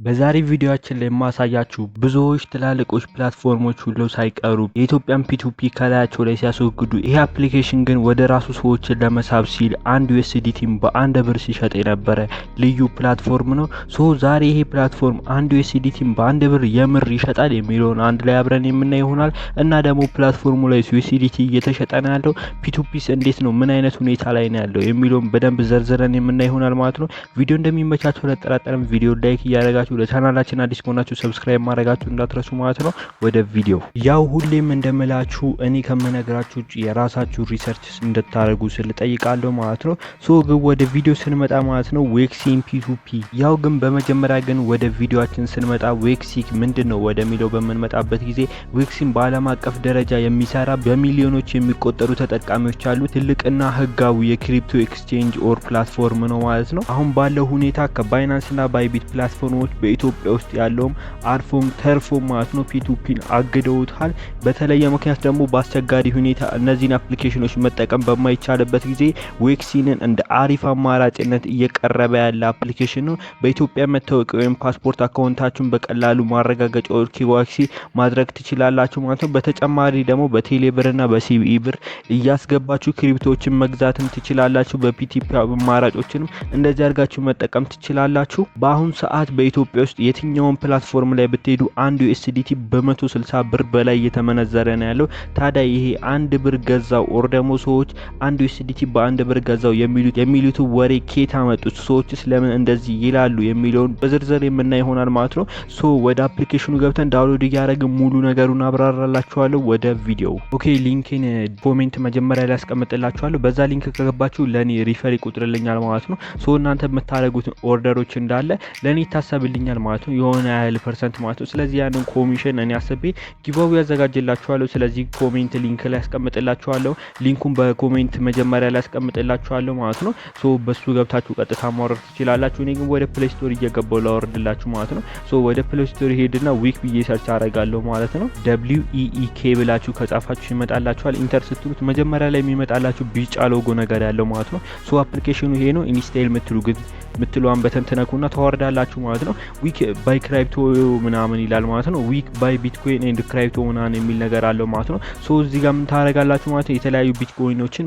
በዛሬ ቪዲዮአችን ላይ ማሳያችሁ ብዙዎች ትላልቆች ፕላትፎርሞች ሁሉ ሳይቀሩ የኢትዮጵያን ፒ2ፒ ከላያቸው ላይ ሲያስወግዱ ይሄ አፕሊኬሽን ግን ወደ ራሱ ሰዎችን ለመሳብ ሲል አንድ ዩኤስዲቲም በአንድ ብር ሲሸጥ የነበረ ልዩ ፕላትፎርም ነው። ዛሬ ይሄ ፕላትፎርም አንድ ዩኤስዲቲም በአንድ ብር የምር ይሸጣል የሚለውን አንድ ላይ አብረን የምናይ ይሆናል እና ደግሞ ፕላትፎርሙ ላይ ዩኤስዲቲ እየተሸጠ ነው ያለው፣ ፒ2ፒስ እንዴት ነው ምን አይነት ሁኔታ ላይ ነው ያለው የሚለውን በደንብ ዘርዝረን የምናይ ይሆናል ማለት ነው። ቪዲዮ እንደሚመቻችሁ ለጠራጠረም ቪዲዮ ላይክ እያደረጋችሁ ለቻናላችን አዲስ ከሆናችሁ ሰብስክራይብ ማድረጋችሁ እንዳትረሱ ማለት ነው። ወደ ቪዲዮ ያው ሁሌም እንደምላችሁ እኔ ከመነግራችሁ ውጪ የራሳችሁ ሪሰርች እንድታደርጉ ስለጠይቃለሁ ማለት ነው። ግን ወደ ቪዲዮ ስንመጣ ማለት ነው ዌክሲን ፒ2ፒ ያው ግን በመጀመሪያ ግን ወደ ቪዲዮአችን ስንመጣ ዌክሲክ ምንድነው ወደሚለው በምንመጣበት ጊዜ ዌክሲን በዓለም አቀፍ ደረጃ የሚሰራ በሚሊዮኖች የሚቆጠሩ ተጠቃሚዎች አሉ ትልቅና ህጋዊ የክሪፕቶ ኤክስቼንጅ ኦር ፕላትፎርም ነው ማለት ነው። አሁን ባለው ሁኔታ ከባይናንስና ባይቢት ፕላትፎርሞች በኢትዮጵያ ውስጥ ያለውም አርፎም ተርፎም ማለት ነው ፒ2ፒን አግደውታል። በተለየ ምክንያት ደግሞ በአስቸጋሪ ሁኔታ እነዚህን አፕሊኬሽኖች መጠቀም በማይቻልበት ጊዜ ዌክሲንን እንደ አሪፍ አማራጭነት እየቀረበ ያለ አፕሊኬሽን ነው። በኢትዮጵያ መታወቂያ ወይም ፓስፖርት አካውንታችሁን በቀላሉ ማረጋገጫ ኬዋይሲ ማድረግ ትችላላችሁ ማለት ነው። በተጨማሪ ደግሞ በቴሌብርና በሲቢኢ ብር እያስገባችሁ ክሪፕቶችን መግዛትም ትችላላችሁ። በፒ2ፒ አማራጮችንም እንደዚህ አድርጋችሁ መጠቀም ትችላላችሁ። በአሁን ሰዓት በኢትዮጵያ ውስጥ የትኛውን ፕላትፎርም ላይ ብትሄዱ አንድ ዩኤስዲቲ በ160 ብር በላይ እየተመነዘረ ነው ያለው። ታዲያ ይሄ አንድ ብር ገዛው ኦር ደግሞ ሰዎች አንድ ዩኤስዲቲ በአንድ ብር ገዛው የሚሉት ወሬ ኬት አመጡት፣ ሰዎችስ ለምን እንደዚህ ይላሉ የሚለውን በዝርዝር የምናይ ይሆናል ማለት ነው። ወደ አፕሊኬሽኑ ገብተን ዳውንሎድ እያደረግን ሙሉ ነገሩን አብራራላችኋለሁ። ወደ ቪዲዮ ሊንክን ኮሜንት መጀመሪያ ላይ አስቀምጥላችኋለሁ። በዛ ሊንክ ከገባችሁ ለኔ ሪፈር ይቆጥርልኛል ማለት ነው። እናንተ የምታደርጉት ኦርደሮች እንዳለ ለኔ ይታሰብልኛል ማለት ነው፣ የሆነ ያህል ፐርሰንት ማለት ነው። ስለዚህ ያንን ኮሚሽን እኔ አስቤ ጊቫዌ ያዘጋጅላችኋለሁ። ስለዚህ ኮሜንት ሊንክ ላይ አስቀምጥላችኋለሁ። ሊንኩን በኮሜንት መጀመሪያ ላይ አስቀምጥላችኋለሁ ማለት ነው። በሱ ገብታችሁ ቀጥታ ማውረድ ትችላላችሁ። እኔ ግን ወደ ፕሌይ ስቶር እየገባው ላወርድላችሁ ማለት ነው። ወደ ፕሌይ ስቶር ሄድና ዊክ ብዬ ሰርች አደርጋለሁ ማለት ነው። WEEK ብላችሁ ከጻፋችሁ ይመጣላችኋል። ኢንተር ስትሉት መጀመሪያ ላይ የሚመጣላችሁ ቢጫ ሎጎ ነገር ያለው ማለት ነው። አፕሊኬሽኑ ይሄ ነው። ኢንስቴል ምትሉን በተን ትነኩና ታወርዳላችሁ ማለት ነው። ዊክ ባይ ክሪፕቶ ምናምን ይላል ማለት ነው። ዊክ ባይ ቢትኮይን ኤንድ ክሪፕቶ ምናምን የሚል ነገር አለው ማለት ነው። እዚህ ጋር ምን ታረጋላችሁ ማለት ነው፣ የተለያዩ ቢትኮይኖችን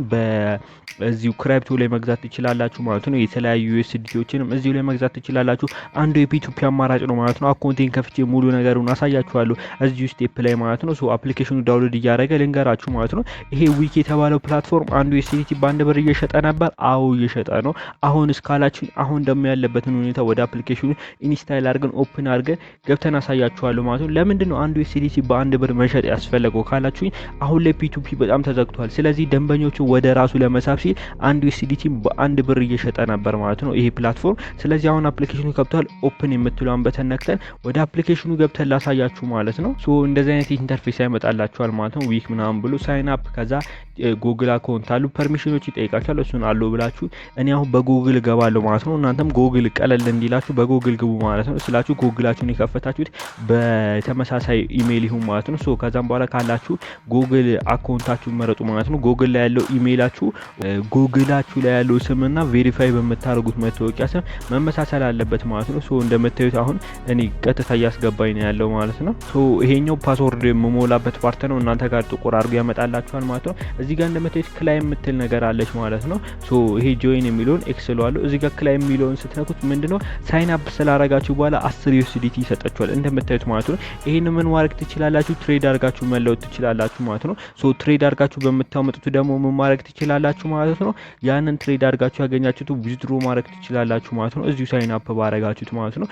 በዚሁ ክሪፕቶ ላይ መግዛት ትችላላችሁ ማለት ነው። የተለያዩ ዩኤስዲቲዎችንም እዚሁ ላይ መግዛት ትችላላችሁ። አንዱ የፒ2ፒ አማራጭ ነው ማለት ነው። አካውንቴን ከፍቼ ሙሉ ነገሩን አሳያችኋለሁ እዚሁ ስቴፕ ላይ ማለት ነው። አፕሊኬሽኑ ዳውንሎድ እያደረገ ልንገራችሁ ማለት ነው። ይሄ ዊክ የተባለው ፕላትፎርም አንዱ ዩኤስዲቲ በአንድ ብር እየሸጠ ነበር። አዎ እየሸጠ ነው። አሁን እስካላችሁ አሁን ደግሞ ያለበትን ሁኔታ ወደ አፕሊኬሽኑ ኢንስታይል አድርገን ኦፕን አድርገን ገብተን አሳያችኋለሁ ማለት ነው። ለምንድን ነው አንዱ ዩኤስዲቲ በአንድ ብር መሸጥ ያስፈለገው ካላችሁኝ፣ አሁን ላይ ፒ2ፒ በጣም ተዘግቷል። ስለዚህ ደንበኞቹ ወደ ራሱ ለመሳብ ሲል አንዱ ዩኤስዲቲ በአንድ ብር እየሸጠ ነበር ማለት ነው ይሄ ፕላትፎርም። ስለዚህ አሁን አፕሊኬሽኑ ከብቷል። ኦፕን የምትለውን በተን ነክተን ወደ አፕሊኬሽኑ ገብተን ላሳያችሁ ማለት ነው። እንደዚህ አይነት ኢንተርፌስ ያመጣላችኋል ማለት ነው። ዊክ ምናምን ብሎ ሳይን አፕ፣ ከዛ ጉግል አካውንት አሉ፣ ፐርሚሽኖች ይጠይቃችኋል። እሱን አለው ብላችሁ እኔ አሁን በጉግል እገባለሁ ማለት ነው። እናንተም ጉግል ቀለል እንዲላችሁ በጉግል ግቡ ማለት ነው። ስላችሁ ጉግላችሁን የከፈታችሁት በተመሳሳይ ኢሜይል ይሁን ማለት ነው። ከዛም በኋላ ካላችሁ ጉግል አካውንታችሁን መረጡ ማለት ነው። ጉግል ላይ ያለው ኢሜይላችሁ ጉግላችሁ ላይ ያለው ስምና ቬሪፋይ በመታረጉት መታወቂያ ስም መመሳሰል አለበት ማለት ነው። እንደምታዩት አሁን እኔ ቀጥታ እያስገባኝ ነው ያለው ማለት ነው። ይሄኛው ፓስወርድ የምሞላበት ፓርት ነው። እናንተ ጋር ጥቁር አድርጎ ያመጣላችኋል ማለት ነው። እዚህ ጋር እንደምታዩት ክላይ የምትል ነገር አለች ማለት ነው። ይሄ ጆይን የሚለውን ኤክስሏል። እዚህ ጋር ክላይ የሚለውን ስትነኩት ምንድነው ሳይን አፕ ስላረጋችሁ በኋላ 10 ዩኤስዲቲ ይሰጣችኋል እንደምታዩት ማለት ነው። ይሄን ምን ማድረግ ትችላላችሁ? ትሬድ አድርጋችሁ መለወጥ ትችላላችሁ ማለት ነው። ትሬድ አድርጋችሁ በምታመጡት ደግሞ ምን ማድረግ ትችላላችሁ ማለት ነው። ያንን ትሬድ አድርጋችሁ ያገኛችሁት ዊዝድሮ ማድረግ ትችላላችሁ ማለት ነው። እዚሁ ሳይን አፕ ባረጋችሁት ማለት ነው።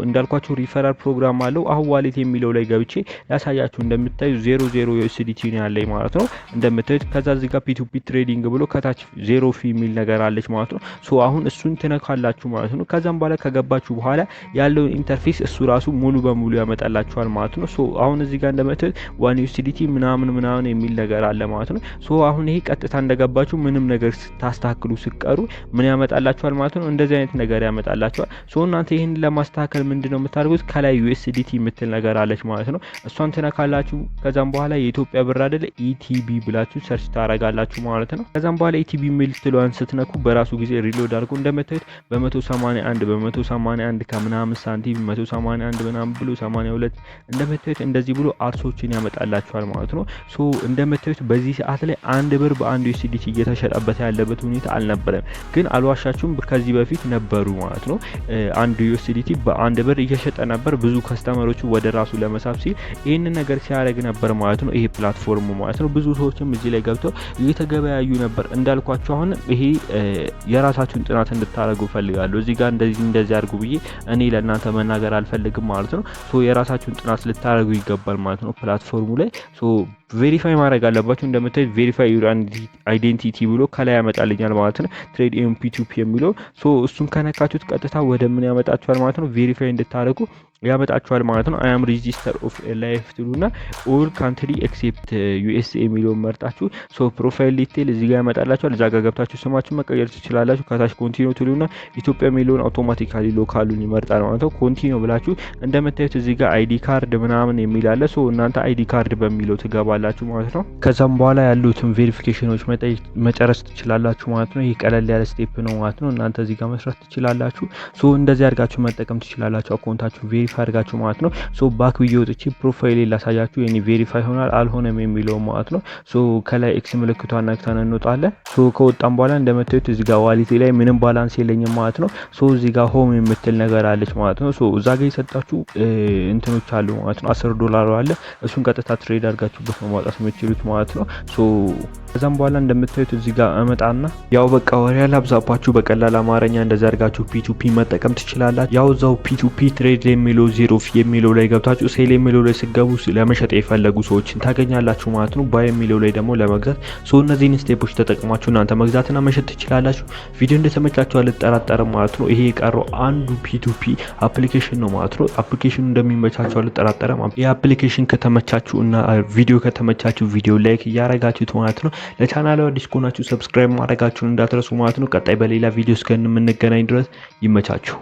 እንዳልኳችሁ ሪፈራል ፕሮግራም አለው። አሁን ዋሌት የሚለው ላይ ገብቼ ያሳያችሁ። እንደምታዩ 00 ዩኤስዲቲ ነው ያለኝ ማለት ነው እንደምታዩት። ከዛ እዚህ ጋር ፒ2ፒ ትሬዲንግ ብሎ ከታች 0 ፊ የሚል ነገር አለች ማለት ነው። አሁን እሱን ትነካላችሁ ማለት ነው። ከዛም በኋላ ከገባችሁ በኋላ ያለው ኢንተርፌስ እሱ ራሱ ሙሉ በሙሉ ያመጣላችኋል ማለት ነው። አሁን እዚህ ጋር እንደምታዩት 1 ዩኤስዲቲ ምናምን የሚል ነገር አለ ማለት ነው። አሁን ይሄ ቀጥታ እንደገባችሁ ምንም ነገር ታስተካክሉ ሲቀሩ ምን ያመጣላችኋል ማለት ነው፣ እንደዚህ አይነት ነገር ያመጣላችኋል። እናንተ ይሄን ለማስተካከል ምንድነው የምታደርጉት፣ ከላይ ዩኤስዲቲ የምትል ነገር አለች ማለት ነው። እሷን ትነካላችሁ። ከዛም በኋላ የኢትዮጵያ ብር አይደለ ኢቲቢ ብላችሁ ሰርች ታረጋላችሁ ማለት ነው። ከዛም በኋላ ኢቲቢ ሚል ትሏን ስትነኩ በራሱ ጊዜ ሪሎድ አድርጎ እንደምታዩት በ181 ከምናምን ሳንቲም 181 ምናምን ብሎ 82 እንደምታዩት እንደዚህ ብሎ አርሶችን ያመጣላችኋል ማለት ነው። ሶ እንደምታዩት በዚህ ሰዓት ላይ 1 ብር በአንድ USDT እየተሸጠበት ያለበት ሁኔታ አልነበረም። ግን አልዋሻችሁም ከዚህ በፊት ነበሩ ማለት ነው። አንድ USDT በ1 ብር እየሸጠ ነበር። ብዙ ከስተመሮቹ ወደ ራሱ ለመሳብ ሲል ይሄንን ነገር ሲያደርግ ነበር ማለት ነው። ይሄ ፕላትፎርም ማለት ነው። ብዙ ሰዎችም እዚህ ላይ ገብተው እየተገበያዩ ነበር። እንዳልኳችሁ አሁን ይሄ የራሳችሁን ጥናት እንድታረጉ ፈልጋለሁ። እዚህ ጋር እንደዚህ አድርጉ ብዬ እኔ ለእናንተ መናገር አልፈልግም ማለት ነው። ሶ የራሳችሁን ጥናት ልታረጉ ይገባል ማለት ነው ፕላትፎርሙ ላይ። ሶ ቬሪፋይ ማድረግ አለባችሁ። እንደምታዩት ቬሪፋይ ዩር አይዴንቲቲ ብሎ ከላይ ያመጣልኛል ማለት ነው። ትሬድ ኤም ፒ2ፒ የሚለው ሶ እሱን ከነካችሁት ቀጥታ ወደ ምን ያመጣችኋል ማለት ነው። ቬሪፋይ እንድታደርጉ ያመጣችኋል ማለት ነው። አም ሬጂስተር ኦፍ ላይፍ ትሉና ኦል ካንትሪ ኤክሴፕት ዩኤስኤ የሚለውን መርጣችሁ ሶ ፕሮፋይል ዲቴል እዚህ ጋር ያመጣላችኋል። እዛ ጋር ገብታችሁ ስማችሁን መቀየር ትችላላችሁ። ከታች ኮንቲኒው ትሉና ኢትዮጵያ የሚለውን አውቶማቲካሊ ሎካሉን ይመርጣል ማለት ነው። ኮንቲኒው ብላችሁ እንደምታዩት እዚህ ጋር አይዲ ካርድ ምናምን የሚል አለ። ሶ እናንተ አይዲ ካርድ በሚለው ትገባላችሁ ማለት ነው። ከዛም በኋላ ያሉትን ቬሪፊኬሽኖች መጨረስ ትችላላችሁ ማለት ነው። ይሄ ቀለል ያለ ስቴፕ ነው ማለት ነው። እናንተ እዚህ ጋር መስራት ትችላላችሁ። ሶ እንደዚህ አድርጋችሁ መጠቀም ትችላላችሁ አካውንታችሁ ቬሪፋይ አድርጋችሁ ማለት ነው። ሶ ባክ ብዬ ወጥቼ ፕሮፋይል ላሳያችሁ የኔ ቬሪፋይ ሆናል አልሆነም የሚለው ማለት ነው። ሶ ከላይ ኤክስ ምልክቷን ነክተን እንወጣለን። ሶ ከወጣን በኋላ እንደምታዩት እዚህ ጋር ዋሌቴ ላይ ምንም ባላንስ የለኝም ማለት ነው። ሶ እዚህ ጋር ሆም የምትል ነገር አለች ማለት ነው። ሶ እዛ ጋር የሰጣችሁ እንትኖች አሉ ማለት ነው። $10 አለ። እሱን ቀጥታ ትሬድ አድርጋችሁበት ነው ማውጣት የምትችሉት ማለት ነው። ሶ ከዛም በኋላ እንደምታዩት እዚህ ጋር እመጣና ያው በቃ ወሬ ያላብዛባችሁ በቀላል አማርኛ እንደዛ አድርጋችሁ ፒ2ፒ መጠቀም ትችላላችሁ። ያው እዛው ፒ2ፒ ትሬድ የሚለው ዜሮፍ የሚለው ላይ ገብታችሁ ሴል የሚለው ላይ ሲገቡ ለመሸጥ የፈለጉ ሰዎችን ታገኛላችሁ ማለት ነው። ባይ የሚለው ላይ ደግሞ ለመግዛት ሶ እነዚህን ስቴፖች ተጠቅማችሁ እናንተ መግዛትና መሸጥ ትችላላችሁ። ቪዲዮ እንደተመቻችሁ አልጠራጠርም ማለት ነው። ይሄ የቀረው አንዱ ፒ2ፒ አፕሊኬሽን ነው ማለት ነው። አፕሊኬሽኑ እንደሚመቻችሁ አልጠራጠርም። ይሄ አፕሊኬሽን ከተመቻችሁ እና ቪዲዮ ከተመቻችሁ ቪዲዮ ላይክ እያረጋችሁት ማለት ነው። ለቻናሉ አዲስ ከሆናችሁ ሰብስክራይብ ማድረጋችሁን እንዳትረሱ ማለት ነው። ቀጣይ በሌላ ቪዲዮ እስከምንገናኝ ድረስ ይመቻችሁ።